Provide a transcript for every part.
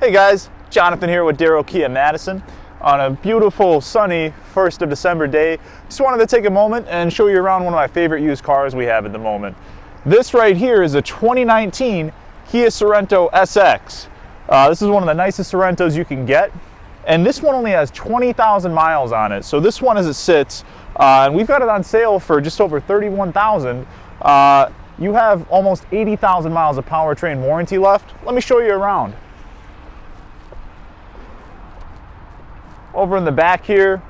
Hey guys, Jonathan here with Darrow Kia Madison on a beautiful sunny 1st of December day. Just wanted to take a moment and show you around one of my favorite used cars we have at the moment. This right here is a 2019 Kia Sorento XS. This is one of the nicest Sorentos you can get, and this one only has 20,000 miles on it. So this one as it sits, and we've got it on sale for just over $31,000. You have almost 80,000 miles of powertrain warranty left. Let me show you around. Over in the back here,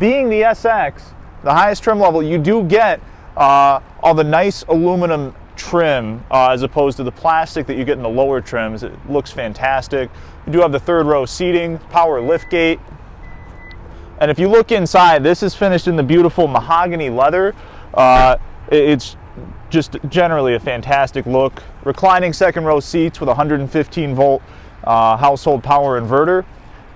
being the SX, the highest trim level, you do get all the nice aluminum trim as opposed to the plastic that you get in the lower trims. It looks fantastic. You do have the third row seating, power liftgate. And if you look inside, this is finished in the beautiful mahogany leather. It's just generally a fantastic look. Reclining second row seats with 115 volt household power inverter.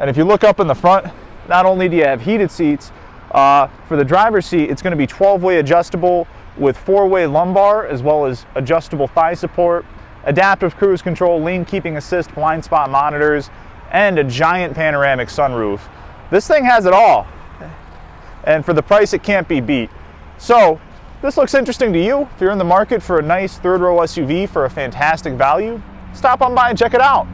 And if you look up in the front, not only do you have heated seats, for the driver's seat, it's going to be 12-way adjustable with 4-way lumbar, as well as adjustable thigh support, adaptive cruise control, lane keeping assist, blind spot monitors, and a giant panoramic sunroof. This thing has it all. And for the price, it can't be beat. So, this looks interesting to you. If you're in the market for a nice third row SUV for a fantastic value, stop on by and check it out.